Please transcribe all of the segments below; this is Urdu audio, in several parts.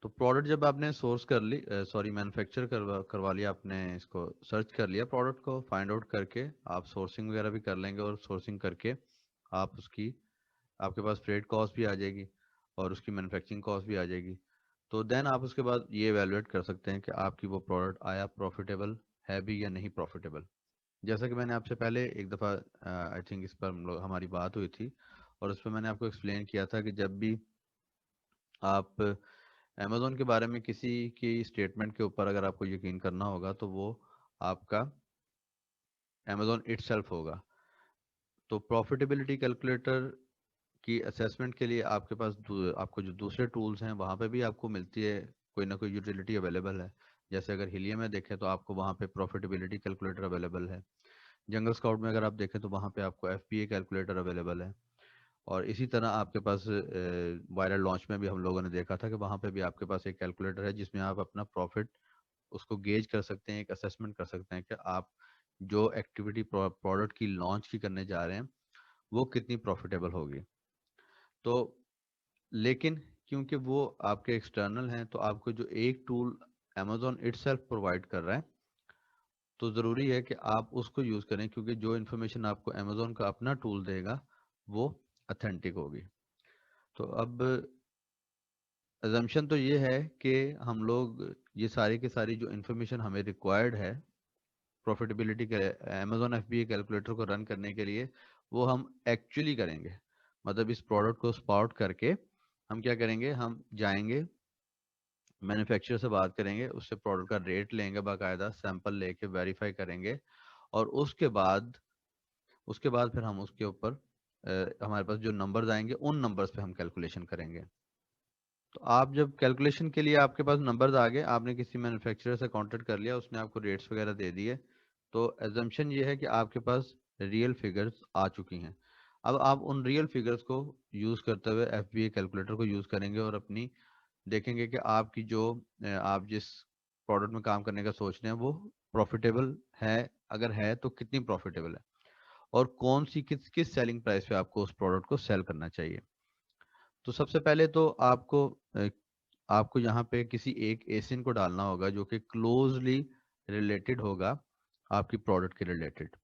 تو پروڈکٹ جب آپ نے سورس کر لی مینوفیکچر کروا لیا، آپ نے اس کو سرچ کر لیا پروڈکٹ کو فائنڈ آؤٹ کر کے، آپ سورسنگ وغیرہ بھی کر لیں گے، اور سورسنگ کر کے آپ اس کی آپ کے پاس فریٹ کاسٹ بھی آ جائے گی اور اس کی مینوفیکچرنگ کاسٹ بھی آ جائے گی. تو دین آپ اس کے بعد یہ ایویلویٹ کر سکتے ہیں کہ آپ کی وہ پروڈکٹ آیا پروفیٹیبل ہے بھی یا نہیں پروفیٹیبل. جیسا کہ میں نے آپ سے پہلے ایک دفعہ آئی تھنک اس پر ہماری بات ہوئی تھی، اور اس پہ میں نے آپ کو ایکسپلین کیا تھا کہ جب بھی آپ امیزون کے بارے میں کسی کی اسٹیٹمنٹ کے اوپر اگر آپ کو یقین کرنا ہوگا تو وہ آپ کا امیزون اٹ سیلف ہوگا. تو پروفیٹیبلٹی کیلکولیٹر کی اسیسمنٹ کے لیے آپ کے پاس آپ کو جو دوسرے ٹولز ہیں وہاں پہ بھی آپ کو ملتی ہے کوئی نہ کوئی یوٹیلیٹی اویلیبل ہے. جیسے اگر ہیلیم میں دیکھیں تو آپ کو وہاں پہ پروفیٹیبلٹی کیلکولیٹر اویلیبل ہے. جنگل اسکاؤٹ میں اگر آپ دیکھیں تو وہاں پہ آپ کو F B A calculator available ہے. اور اسی طرح آپ کے پاس وائرل لانچ میں بھی ہم لوگوں نے دیکھا تھا کہ وہاں پہ بھی آپ کے پاس ایک کیلکولیٹر ہے جس میں آپ اپنا پروفٹ اس کو گیج کر سکتے ہیں، ایک اسیسمنٹ کر سکتے ہیں کہ آپ جو ایکٹیویٹی پروڈکٹ کی لانچ کی کرنے جا رہے ہیں وہ کتنی پروفیٹیبل ہوگی. تو لیکن کیونکہ وہ آپ کے ایکسٹرنل ہیں تو آپ کو جو ایک tool Amazon itself provide کر رہا ہے تو ضروری ہے کہ آپ اس کو یوز کریں، کیونکہ جو انفارمیشن آپ کو امیزون کا اپنا ٹول دے گا وہ اتھینٹک ہوگی. تو اب ازمپشن تو یہ ہے کہ ہم لوگ یہ ساری کی ساری جو انفارمیشن ہمیں ریکوائرڈ ہے پروفیٹیبلٹی کے Amazon F B A calculator کو رن کرنے کے لیے وہ ہم ایکچولی کریں گے. مطلب اس پروڈکٹ کو اسپاؤٹ کر کے ہم کیا کریں گے، ہم جائیں گے مینوفیکچرر سے بات کریں گے، اس سے پروڈکٹ کا ریٹ لیں گے، باقاعدہ سیمپل لے کے ویریفائی کریں گے، اور اس کے بعد پھر ہم اس کے اوپر ہمارے پاس جو نمبرز آئیں گے ان نمبرز پہ ہم کیلکولیشن کریں گے. تو آپ جب کیلکولیشن کے لیے آپ کے پاس نمبرز آ گئے، آپ نے کسی مینوفیکچرر سے کانٹیکٹ کر لیا، اس نے آپ کو ریٹس وغیرہ دے دیے، تو ایزمپشن یہ ہے کہ آپ کے پاس ریئل فگرز آ چکی ہیں. اب آپ ان ریئل فگرز کو یوز کرتے ہوئے ایف بی اے کیلکولیٹر کو یوز کریں گے اور اپنی دیکھیں گے کہ آپ کی جو آپ جس پروڈکٹ میں کام کرنے کا سوچ رہے ہیں وہ پروفیٹیبل ہے، اگر ہے تو کتنی پروفیٹیبل ہے، اور کون سی کس سیلنگ پرائس پہ آپ کو اس پروڈکٹ کو سیل کرنا چاہیے. تو سب سے پہلے تو آپ کو یہاں پہ کسی ایک ایسن کو ڈالنا ہوگا جو کہ کلوزلی ریلیٹڈ ہوگا آپ کی پروڈکٹ کے ریلیٹڈ.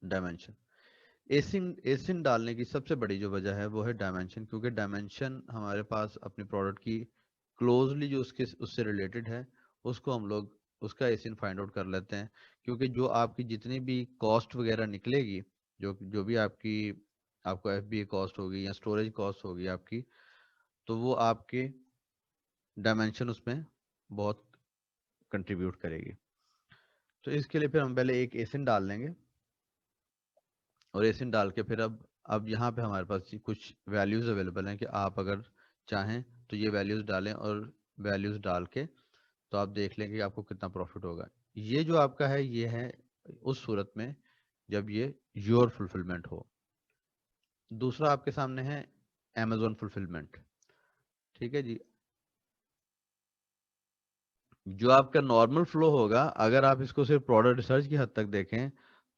ڈائمینشن ایسن ڈالنے کی سب سے بڑی جو وجہ ہے وہ ہے ڈائمینشن، کیونکہ ڈائمینشن ہمارے پاس اپنی پروڈکٹ کی کلوزلی جو اس سے ریلیٹڈ ہے اس کو ہم لوگ اس کا ایسن فائنڈ آؤٹ کر لیتے ہیں. کیونکہ جو آپ کی جتنی بھی کاسٹ وغیرہ نکلے گی، جو بھی آپ کو ایف بی اے کاسٹ ہوگی یا اسٹوریج کاسٹ ہوگی آپ کی، تو وہ آپ کے ڈائمینشن اس میں بہت کنٹریبیوٹ کرے گی. تو اس کے لیے پھر ہم پہلے ایک ایسن ڈال لیں گے، اور ایسن ڈال کے پھر اب یہاں پہ ہمارے پاس کچھ ویلیوز اویلیبل ہیں کہ آپ اگر چاہیں تو یہ ویلیوز ڈالیں، اور ویلیوز ڈال کے تو آپ دیکھ لیں کہ آپ کو کتنا پروفٹ ہوگا. یہ جو آپ کا ہے یہ ہے اس صورت میں جب یہ یور فلفلمنٹ ہو. دوسرا آپ کے سامنے ہے امیزون فلفلمنٹ. ٹھیک ہے جی. جو آپ کا نارمل فلو ہوگا اگر آپ اس کو صرف پروڈکٹ ریسرچ کی حد تک دیکھیں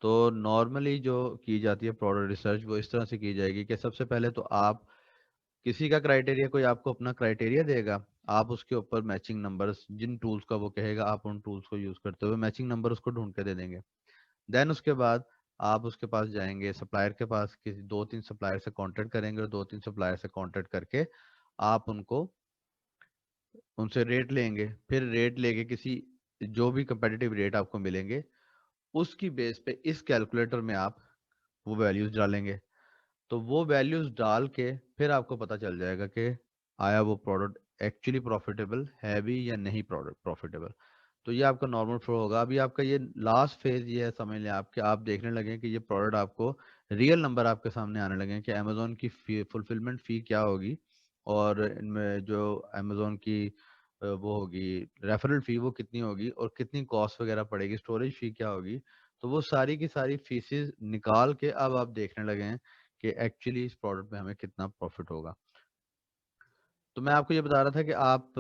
تو نارملی جو کی جاتی ہے پروڈکٹ ریسرچ وہ اس طرح سے کی جائے گی کہ سب سے پہلے تو آپ کسی کا کرائٹیریا، کوئی آپ کو اپنا کرائٹیریا دے گا، آپ اس کے اوپر میچنگ نمبرز جن ٹولز کا وہ کہے گا آپ ان ٹولز کو یوز کرتے ہوئے میچنگ نمبر اس کو ڈھونڈ کے دے دیں گے. دین اس کے بعد آپ اس کے پاس جائیں گے، سپلائر کے پاس کسی 2-3 سپلائر سے کانٹیکٹ کریں گے، اور 2-3 سپلائر سے کانٹیکٹ کر کے آپ ان سے ریٹ لیں گے. پھر ریٹ لے کے کسی جو بھی کمپیٹیٹیو ریٹ آپ کو ملیں گے اس کی بیس پہ اس کیلکولیٹر میں آپ وہ ویلیوز ڈالیں گے. تو وہ ویلیوز ڈال کے پھر آپ کو پتا چل جائے گا کہ آیا وہ پروڈکٹ ایکچولی پروفیٹیبل ہے بھی یا نہیں پروفیٹیبل. تو یہ آپ کا نارمل فلو ہوگا. ابھی آپ کا یہ لاسٹ فیز یہ ہے، سمجھ لیں آپ کہ آپ دیکھنے لگیں کہ یہ پروڈکٹ آپ کو ریئل نمبر آپ کے سامنے آنے لگیں کہ امیزون کی فلفلمنٹ فی کیا ہوگی، اور ان میں جو امیزون کی وہ ہوگی ریفرل فی وہ کتنی ہوگی، اور کتنی کاسٹ وغیرہ پڑے گی، اسٹوریج فی کیا ہوگی. تو وہ ساری کی ساری فیسز نکال کے اب آپ دیکھنے لگے ہیں کہ ایکچولی اس پروڈکٹ میں ہمیں کتنا پروفٹ ہوگا. تو میں آپ کو یہ بتا رہا تھا کہ آپ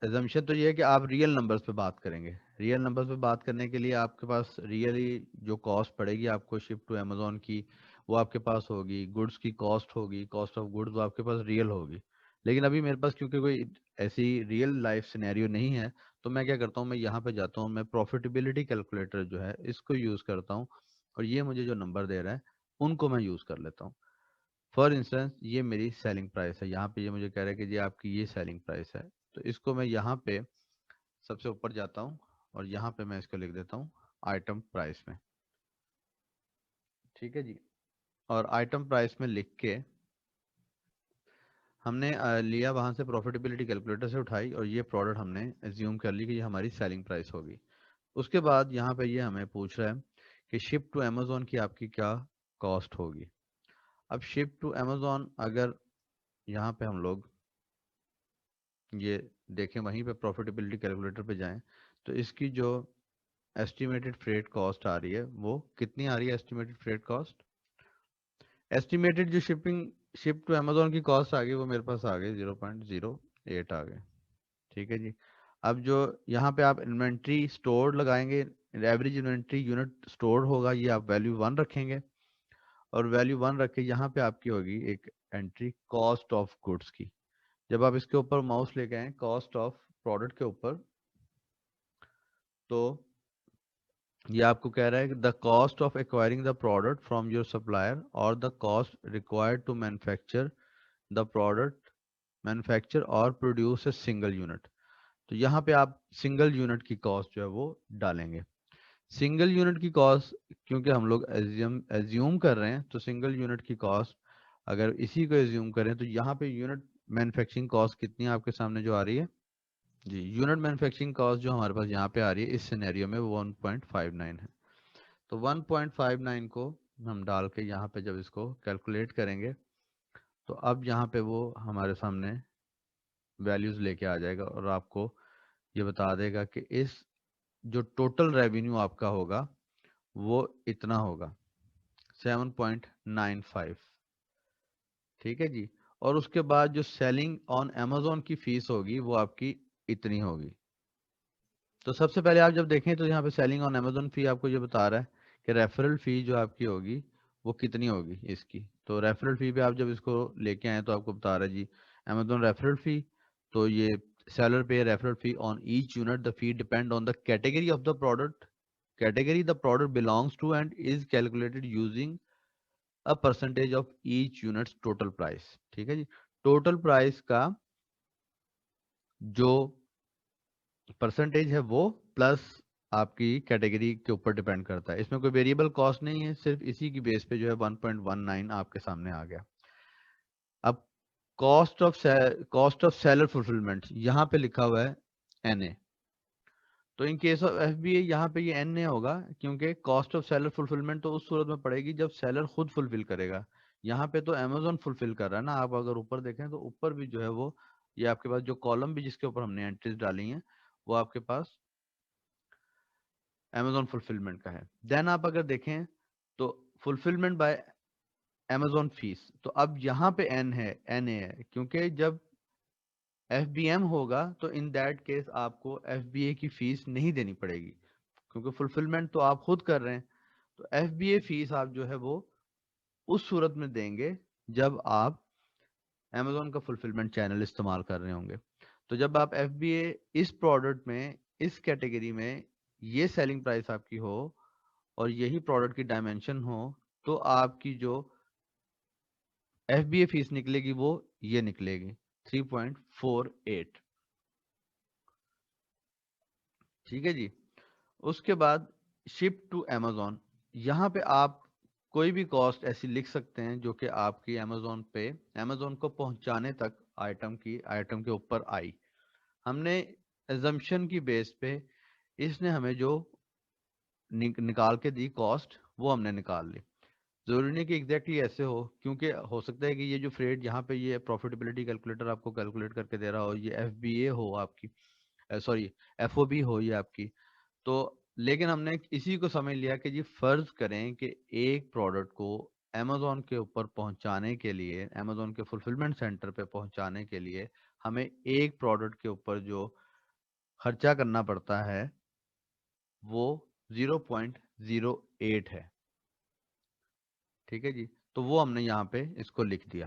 ایزمپشن تو یہ ہے کہ آپ ریئل نمبرز پہ بات کریں گے. ریئل نمبرز پہ بات کرنے کے لیے آپ کے پاس ریئلی جو کاسٹ پڑے گی آپ کو شپ ٹو امیزون کی وہ آپ کے پاس ہوگی، گڈس کی کاسٹ ہوگی، کاسٹ آف گڈس وہ آپ کے پاس ریئل ہوگی. لیکن ابھی میرے پاس کیونکہ کوئی ایسی ریئل لائف سینیریو نہیں ہے تو میں کیا کرتا ہوں, میں یہاں پہ جاتا ہوں, میں پروفیٹیبلٹی کیلکولیٹر جو ہے اس کو یوز کرتا ہوں, اور یہ مجھے جو نمبر دے رہا ہے ان کو میں یوز کر لیتا ہوں. فار انسٹنس یہ میری سیلنگ پرائس ہے, یہاں پہ یہ مجھے کہہ رہا ہے کہ جی آپ کی یہ سیلنگ پرائس ہے, تو اس کو میں یہاں پہ سب سے اوپر جاتا ہوں اور یہاں پہ میں اس کو لکھ دیتا ہوں آئٹم پرائس میں. ٹھیک ہے جی, اور آئٹم پرائس میں لکھ کے ہم نے لیا وہاں سے پروفیٹیبلٹی کیلکولیٹر سے اٹھائی, اور یہ پروڈکٹ ہم نے ایزیوم کر لی کہ یہ ہماری سیلنگ پرائس ہوگی. اس کے بعد یہاں پہ یہ ہمیں پوچھ رہا ہے کہ شپ ٹو امیزون کی آپ کی کیا کاسٹ ہوگی. اب شپ ٹو امیزون اگر یہاں پہ ہم لوگ یہ دیکھیں, وہیں پہ پروفیٹیبلٹی کیلکولیٹر پہ جائیں, تو اس کی جو ایسٹیمیٹڈ فریٹ کاسٹ آ رہی ہے وہ کتنی آ رہی ہے. ایسٹیمیٹڈ فریٹ کاسٹ, ایسٹیمیٹڈ جو شپ ٹو امیزون کی کاسٹ آ گئی وہ میرے پاس آ گئی 0.08 آ گئے. ٹھیک ہے جی, اب جو یہاں پہ آپ انوینٹری اسٹور لگائیں گے, ایوریج انوینٹری یونٹ اسٹور ہوگا, یہ آپ ویلیو 1 رکھیں گے, اور ویلیو 1 رکھ کے یہاں پہ آپ کی ہوگی ایک انٹری کاسٹ آف گڈس کی. جب آپ اس کے اوپر ماؤس لے کے آئیں کاسٹ آف پروڈکٹ کے اوپر, تو یہ آپ کو کہہ رہا ہے کہ the cost of acquiring the product from your supplier اور the cost required to manufacture the product manufacture or produce a single unit. تو یہاں پہ آپ سنگل یونٹ کی کاسٹ جو ہے وہ ڈالیں گے. سنگل یونٹ کی کاسٹ کیونکہ ہم لوگ ایزیوم کر رہے ہیں, تو سنگل یونٹ کی کاسٹ اگر اسی کو ایزیوم کریں تو یہاں پہ یونٹ مینوفیکچرنگ کاسٹ کتنی ہے آپ کے سامنے جو آ رہی ہے جی. یونٹ مینوفیکچرنگ کاسٹ جو ہمارے پاس یہاں پہ آ رہی ہے اس سینیریو میں 1.59 ہے. تو 1.59 کو ہم ڈال کے یہاں پہ جب اس کو کیلکولیٹ کریں گے تو اب یہاں پہ وہ ہمارے سامنے ویلیوز لے کے آ جائے گا, اور آپ کو یہ بتا دے گا کہ اس جو ٹوٹل ریونیو آپ کا ہوگا وہ اتنا ہوگا 7.95. ٹھیک ہے جی, اور اس کے بعد جو سیلنگ آن امیزون کی فیس ہوگی وہ آپ کی اتنی ہوگی. تو سب سے پہلے آپ جب دیکھیں تو یہاں پہ سیلنگ آن امیزون فی آپ کو یہ بتا رہا ہے کہ ریفرل فی جو آپ کی ہوگی وہ کتنی ہوگی اس کی. تو ریفرل فی پہ آپ جب اس کو لے کے آئیں تو آپ کو بتا رہا ہے جی امیزون ریفرل فی, تو یہ seller pay referral fee on each unit. The fee depend on the category of the product. Category the product belongs to and is calculated using a percentage of each unit's total price. ٹھیک ہے جی, ٹوٹل پرائس کا جو پرسنٹیج ہے وہ پلس آپ کی کیٹیگری کے اوپر ڈیپینڈ کرتا ہے. اس میں کوئی ویریبل کاسٹ نہیں ہے, صرف اسی کی بیس پہ جو ہے 1.19 آپ کے سامنے آ گیا. اب کاسٹ آف سیلر فلفلمنٹ یہاں پہ لکھا ہوا ہے این اے, تو in case of F B A یہاں پہ یہ این اے ہوگا کیونکہ کاسٹ آف سیلر فلفلمنٹ تو اس صورت میں پڑے گی جب سیلر خود فلفل کرے گا. یہاں پہ تو امیزون فلفل کر رہا ہے نا. آپ اگر اوپر دیکھیں تو اوپر بھی جو ہے وہ یہ آپ کے پاس جو کالم بھی جس کے اوپر ہم نے انٹریز ڈالی ہیں وہ آپ کے پاس امیزون فلفلمنٹ کا ہے. دین آپ اگر دیکھیں تو فلفلمنٹ بائی امیزون فیس, تو اب یہاں پہ این اے ہے کیونکہ جب ایف بی ایم ہوگا تو ان دیٹ کیس آپ کو ایف بی اے کی فیس نہیں دینی پڑے گی کیونکہ فلفلمنٹ تو آپ خود کر رہے ہیں. تو ایف بی اے فیس آپ جو ہے وہ اس صورت میں دیں گے جب آپ امیزون کا فلفلمنٹ چینل استعمال کر رہے ہوں گے. تو جب آپ ایف بی اے اس پروڈکٹ میں اس کیٹیگری میں یہ سیلنگ پرائس آپ کی ہو اور یہی پروڈکٹ کی ڈائمینشن ہو تو آپ کی جو ایف بی اے فیس نکلے گی وہ یہ نکلے گی 3.48. ٹھیک ہے جی, اس کے بعد شپ ٹو امیزون, یہاں پہ آپ کوئی بھی کاسٹ ایسی لکھ سکتے ہیں جو کہ آپ کی امیزون پہ امیزون کو پہنچانے تک آئٹم کے اوپر آئی. ہم نے ایزمپشن کی بیس پہ اس نے ہمیں جو نکال کے دی کاسٹ وہ ہم نے نکال لی. ضروری نہیں کہ ایگزیکٹلی ایسے ہو, کیونکہ ہو سکتا ہے کہ یہ جو فریٹ یہاں پہ یہ پروفیٹیبلٹی کیلکولیٹر آپ کو کیلکولیٹ کر کے دے رہا ہو یہ ایف بی اے ہو آپ کی, سوری ایف او بی ہو یہ آپ کی. تو لیکن ہم نے اسی کو سمجھ لیا کہ جی فرض کریں کہ ایک پروڈکٹ کو امیزون کے اوپر پہنچانے کے لیے, امیزون کے فلفلمنٹ سینٹر پہ پہنچانے کے لیے ہمیں ایک پروڈکٹ کے اوپر جو خرچہ کرنا پڑتا ہے وہ 0.08 ہے. ٹھیک ہے جی, تو وہ ہم نے یہاں پہ اس کو لکھ دیا.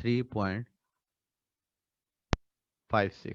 3.56।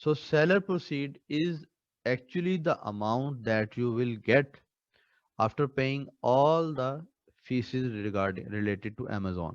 So seller proceed is actually the amount that you will get after paying all the fees regarding related to Amazon.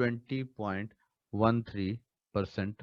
20.13%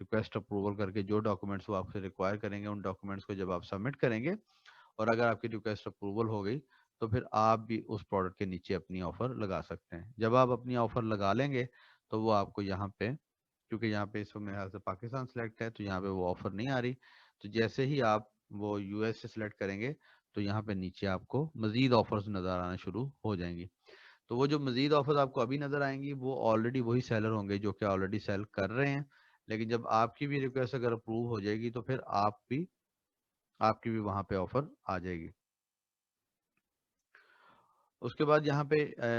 request approval کر کے جو ڈاکومنٹس وہ آپ سے ریکوائر کریں گے ان ڈاکومنٹس کو جب آپ سبمٹ کریں گے اور اگر آپ کی ریکویسٹ اپروول ہو گئی تو پھر آپ بھی اس پروڈکٹ کے نیچے اپنی آفر لگا سکتے ہیں. جب آپ اپنی آفر لگا لیں گے تو وہ آپ کو یہاں پہ، کیونکہ یہاں پہ اس وقت میرے خیال سے پاکستان سلیکٹ ہے تو یہاں پہ وہ آفر نہیں آ رہی، تو جیسے ہی آپ وہ یو ایس سے سلیکٹ کریں گے تو یہاں پہ نیچے آپ کو مزید آفرز نظر آنا شروع ہو جائیں گی. تو وہ جو مزید آفرز آپ کو ابھی نظر آئیں گی وہ آلریڈی وہی سیلر ہوں گے جو کہ آلریڈی سیل کر رہے ہیں، لیکن جب آپ کی بھی ریکویسٹ اگر اپروو ہو جائے گی تو پھر آپ کی بھی وہاں پہ آفر آ جائے گی. اس کے بعد یہاں پہ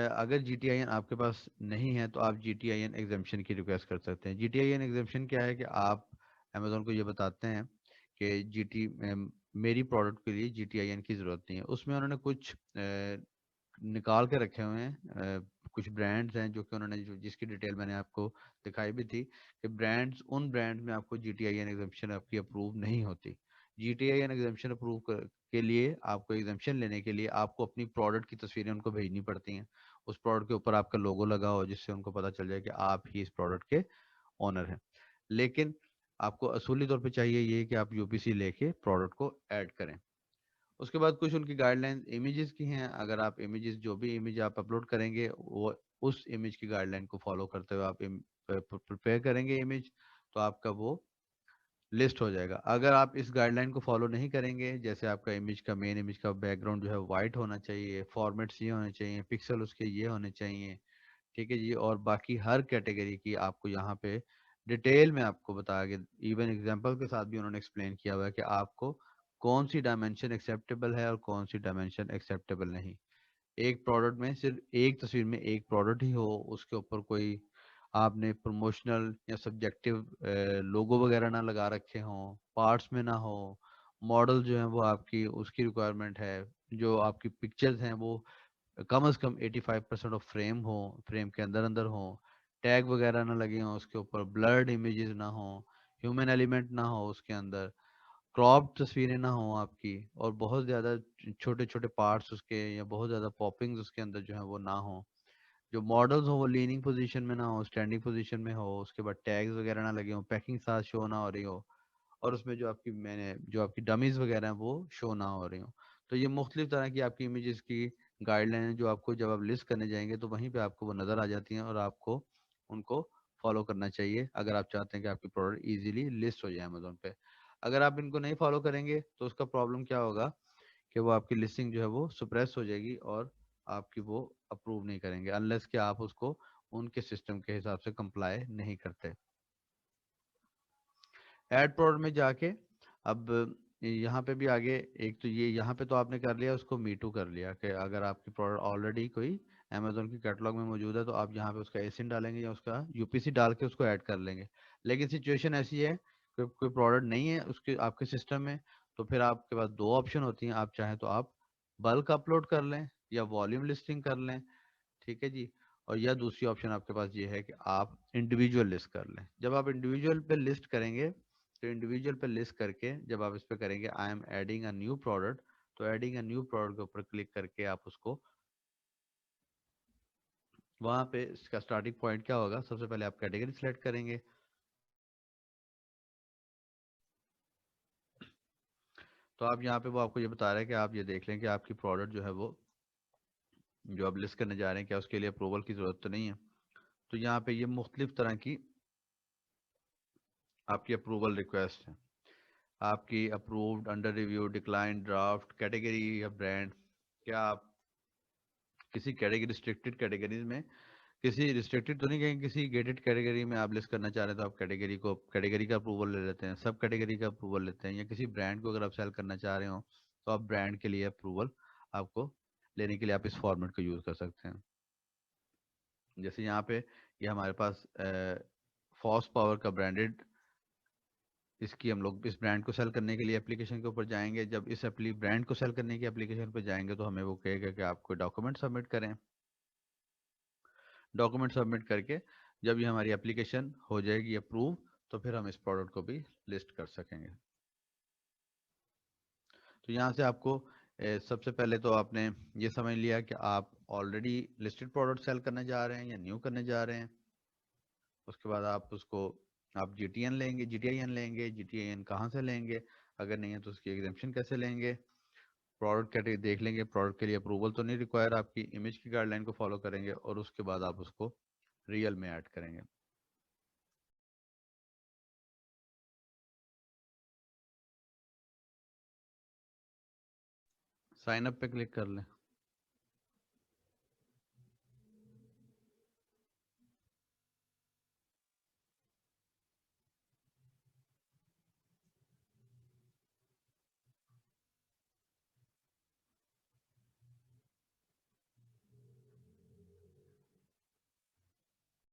اگر جی ٹی آئی این آپ کے پاس نہیں ہے تو آپ G T I N exemption کی ریکویسٹ کر سکتے ہیں. G T I N exemption کیا ہے کہ آپ امیزون کو یہ بتاتے ہیں کہ میری پروڈکٹ کے لیے جی ٹی آئی این کی ضرورت نہیں ہے. اس میں انہوں نے کچھ نکال کے رکھے ہوئے ہیں، کچھ برانڈز ہیں جو کہ انہوں نے جس کی ڈیٹیل میں نے آپ کو دکھائی بھی تھی کہ ان برانڈز میں آپ کو G T I N exemption آپ کی اپروو نہیں ہوتی. G T I N exemption approve کے لیے آپ کو ایگزمپشن لینے کے لیے آپ کو اپنی پروڈکٹ کی تصویریں ان کو بھیجنی پڑتی ہیں. اس پروڈکٹ کے اوپر آپ کا لوگو لگا ہو جس سے ان کو پتہ چل جائے کہ آپ ہی اس پروڈکٹ کے اونر ہیں. لیکن آپ کو اصولی طور پہ چاہیے یہ کہ آپ یو پی سی لے کے پروڈکٹ کو ایڈ کریں. اس کے بعد کچھ ان کی گائیڈ لائن امیجز کی ہیں. اگر آپ امیجز جو بھی امیج آپ اپلوڈ کریں گے وہ اس امیج کی گائیڈ لائن کو فالو کرتے ہوئے آپ پریپیئر کریں گے امیج تو آپ کا وہ لسٹ ہو جائے گا. اگر آپ اس گائیڈ لائن کو فالو نہیں کریں گے، جیسے آپ کا مین امیج کا بیک گراؤنڈ جو ہے وائٹ ہونا چاہیے، فارمیٹس یہ ہونے چاہیے، پکسل اس کے یہ ہونے چاہیے، ٹھیک ہے جی، اور باقی ہر کیٹیگری کی آپ کو یہاں پہ ڈیٹیل میں آپ کو بتایا گیا، ایون ایگزامپل کے ساتھ بھی انہوں نے ایکسپلین کیا ہوا ہے کہ آپ کو کون سی ڈائمینشن ایکسیپٹیبل ہے اور کون سی ڈائمینشن ایکسیپٹیبل نہیں. ایک پروڈکٹ میں صرف ایک تصویر میں ایک پروڈکٹ ہی ہو، اس کے اوپر کوئی آپ نے پروموشنل یا سبجیکٹو لوگو وغیرہ نہ لگا رکھے ہوں، پارٹس میں نہ ہو، ماڈل جو ہیں وہ آپ کی اس کی ریکوائرمنٹ ہے، جو آپ کی پکچرز ہیں وہ کم از کم 85% آف فریم ہو، فریم کے اندر ہوں، ٹیگ وغیرہ نہ لگے ہوں اس کے اوپر، بلرڈ امیجز نہ ہوں، ہیومن ایلیمنٹ نہ ہو اس کے اندر، کراپ تصویریں نہ ہوں آپ کی، اور بہت زیادہ چھوٹے چھوٹے پارٹس اس کے یا بہت زیادہ پاپنگز اس کے اندر جو ہیں وہ نہ ہوں، جو ماڈلز ہوں وہ لیننگ پوزیشن میں نہ ہو، اسٹینڈنگ پوزیشن میں ہو، اس کے بعد ٹیگز وغیرہ نہ لگے ہوں، پیکنگ ساتھ شو نہ ہو رہی ہو، اور اس میں جو آپ کی ڈمیز وغیرہ ہیں وہ شو نہ ہو رہی ہوں. تو یہ مختلف طرح کی آپ کی امیجز کی گائیڈ لائن جو آپ کو جب آپ لسٹ کرنے جائیں گے تو وہیں پہ آپ کو وہ نظر آ جاتی ہیں اور آپ کو ان کو فالو کرنا چاہیے اگر آپ چاہتے ہیں کہ آپ کی پروڈکٹ ایزیلی لسٹ ہو جائے امیزون پہ. اگر آپ ان کو نہیں فالو کریں گے تو اس کا پرابلم کیا ہوگا کہ وہ آپ کی لسٹنگ جو ہے وہ سپریس ہو جائے گی اور آپ کی وہ اپروو نہیں کریں گے انلیس کہ آپ اس کو ان کے سسٹم کے حساب سے کمپلائی نہیں کرتے. ایڈ پروڈکٹ میں جا کے اب یہاں پہ بھی آگے ایک تو یہ یہاں پہ تو آپ نے کر لیا اس کو میٹو کر لیا کہ اگر آپ کی پروڈکٹ آلریڈی کوئی امیزون کی کیٹلاگ میں موجود ہے تو آپ یہاں پہ اس کا ایسن ڈالیں گے یا اس کا یو پی سی ڈال کے اس کو ایڈ کر لیں گے. لیکن سچویشن ایسی ہے کہ کوئی پروڈکٹ نہیں ہے اس کے آپ کے سسٹم میں تو پھر آپ کے پاس دو آپشن ہوتی ہیں. آپ چاہیں تو آپ بلک اپلوڈ کر لیں یا والیوم لسٹنگ کر لیں، ٹھیک ہے جی، اور یا دوسری آپشن آپ کے پاس یہ ہے کہ آپ انڈیویجول لسٹ کر لیں. جب آپ انڈیویجول پہ لسٹ کریں گے تو انڈیویجول پہ لسٹ کر کے جب آپ اس پہ کریں گے I am adding a new product تو ایڈنگ اے نیو پروڈکٹ کے اوپر کلک کر کے آپ اس کو وہاں پہ اس کا اسٹارٹنگ پوائنٹ کیا ہوگا، سب سے پہلے آپ کیٹیگری سلیکٹ کریں گے. تو آپ یہاں پہ وہ آپ کو یہ بتا رہا ہے کہ آپ یہ دیکھ لیں کہ آپ کی پروڈکٹ جو ہے وہ جو آپ لسٹ کرنے جا رہے ہیں کیا اس کے لیے اپروول کی ضرورت تو نہیں ہے. تو یہاں پہ یہ مختلف طرح کی آپ کی اپروول ریکویسٹ ہے، آپ کی approved, under review, decline, draft, category یا برانڈ. کیا آپ کسی کیٹیگری ریسٹرکٹیڈ کیٹیگریز میں کسی ریسٹرکٹیڈ تو نہیں کہیں کسی گیٹڈ کیٹیگری میں آپ لسٹ کرنا چاہ رہے ہیں تو آپ کیٹیگری کا اپروول لے لیتے ہیں، سب کیٹیگری کا اپروول لیتے ہیں، یا کسی برانڈ کو اگر آپ سیل کرنا چاہ رہے ہوں تو آپ برانڈ کے لیے اپروول آپ کو لینے کے لیے آپ اس فارمیٹ کو یوز کر سکتے ہیں. جیسے یہاں پہ یہ ہمارے پاس فوس پاور کا برانڈیڈ، اس کی ہم لوگ اس برانڈ کو سیل کرنے کے لیے اپلیکیشن کے اوپر جائیں گے. جب اس برانڈ کو سیل کرنے کی اپلیکیشن پہ جائیں گے تو ہمیں وہ کہے گا کہ آپ کو ڈاکومنٹ سبمٹ کریں. ڈاکومنٹ سبمٹ کر کے جب یہ ہماری اپلیکیشن ہو جائے گی اپروو تو پھر ہم اس پروڈکٹ کو بھی لسٹ کر سکیں گے. تو یہاں سے آپ کو سب سے پہلے تو آپ نے یہ سمجھ لیا کہ آپ آلریڈی لسٹڈ پروڈکٹ سیل کرنے جا رہے ہیں یا نیو کرنے جا رہے ہیں. اس کے بعد آپ اس کو آپ جی ٹی این لیں گے، جی ٹی آئی این لیں گے، جی ٹی آئی این کہاں سے لیں گے، اگر نہیں ہے تو اس کی ایگزمپشن کیسے لیں گے، پروڈکٹ کیٹیگری دیکھ لیں گے، پروڈکٹ کے لیے اپروول تو نہیں ریکوائر، آپ کی امیج کی گائیڈ لائن کو فالو کریں گے اور اس کے بعد آپ اس کو ریئل میں ایڈ کریں گے. سائن اپ پہ کلک کر لیں.